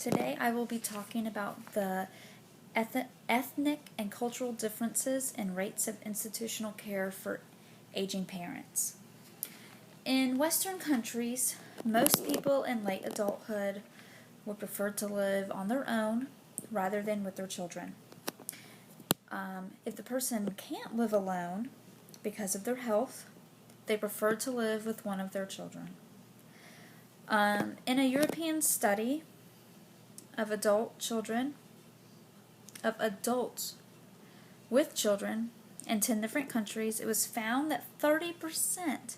Today I will be talking about the ethnic and cultural differences in rates of institutional care for aging parents. In Western countries, most people in late adulthood would prefer to live on their own rather than with their children. If the person can't live alone because of their health, they prefer to live with one of their children. In a European study of adults with children in 10 different countries, it was found that 30%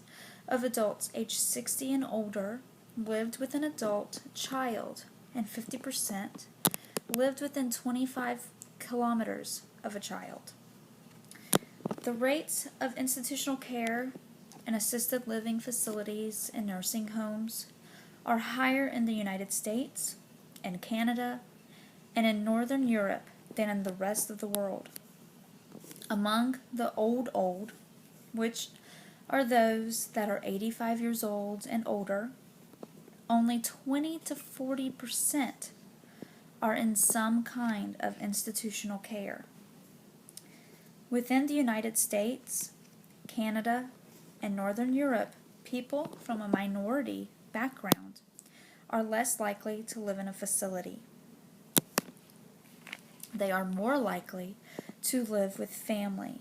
of adults aged 60 and older lived with an adult child, and 50% lived within 25 kilometers of a child. The rates of institutional care in assisted living facilities and nursing homes are higher in the United States, in Canada, and in Northern Europe than in the rest of the world. Among the old, which are those that are 85 years old and older, only 20 to 40% are in some kind of institutional care. Within the United States, Canada, and Northern Europe, people from a minority background are less likely to live in a facility. They are more likely to live with family.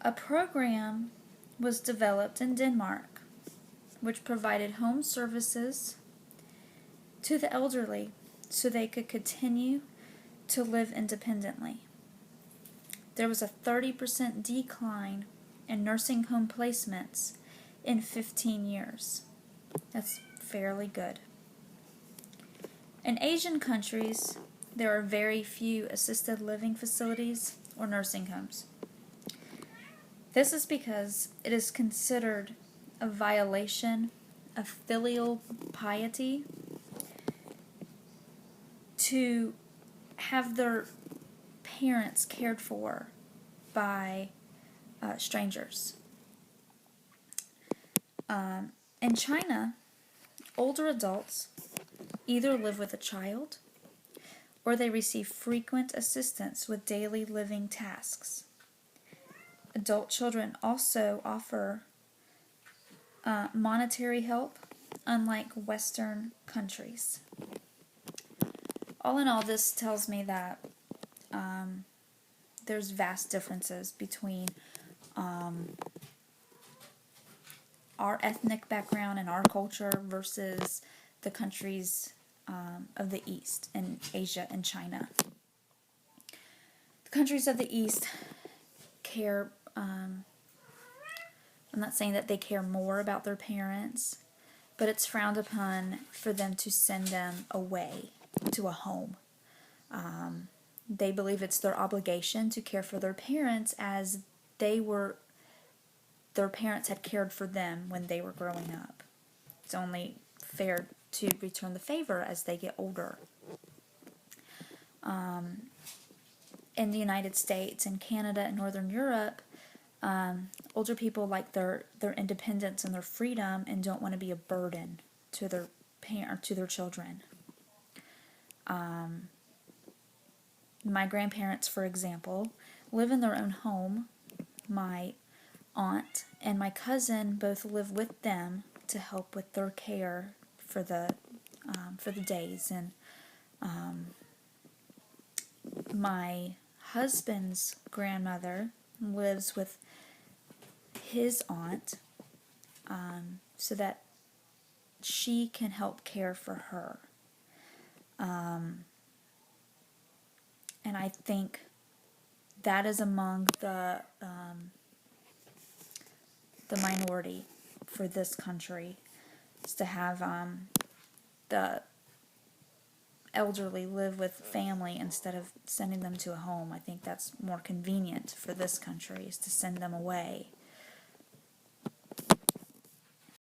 A program was developed in Denmark which provided home services to the elderly so they could continue to live independently. There was a 30% decline in nursing home placements in 15 years. That's fairly good. In Asian countries, there are very few assisted living facilities or nursing homes. This is because it is considered a violation of filial piety to have their parents cared for by strangers. In China, older adults either live with a child or they receive frequent assistance with daily living tasks. Adult children also offer monetary help, unlike Western countries. All in all, this tells me that there's vast differences between our ethnic background and our culture versus the countries of the East, in Asia and China. The countries of the East care, I'm not saying that they care more about their parents, but it's frowned upon for them to send them away to a home. They believe it's their obligation to care for their parents as their parents had cared for them when they were growing up. It's only fair to return the favor as they get older. In the United States and Canada and Northern Europe, older people like their independence and their freedom and don't want to be a burden to their children. My grandparents, for example, live in their own home. My aunt and my cousin both live with them to help with their care for the days. And my husband's grandmother lives with his aunt so that she can help care for her. And I think that is among the minority for this country, is to have the elderly live with family instead of sending them to a home. I think that's more convenient for this country, is to send them away.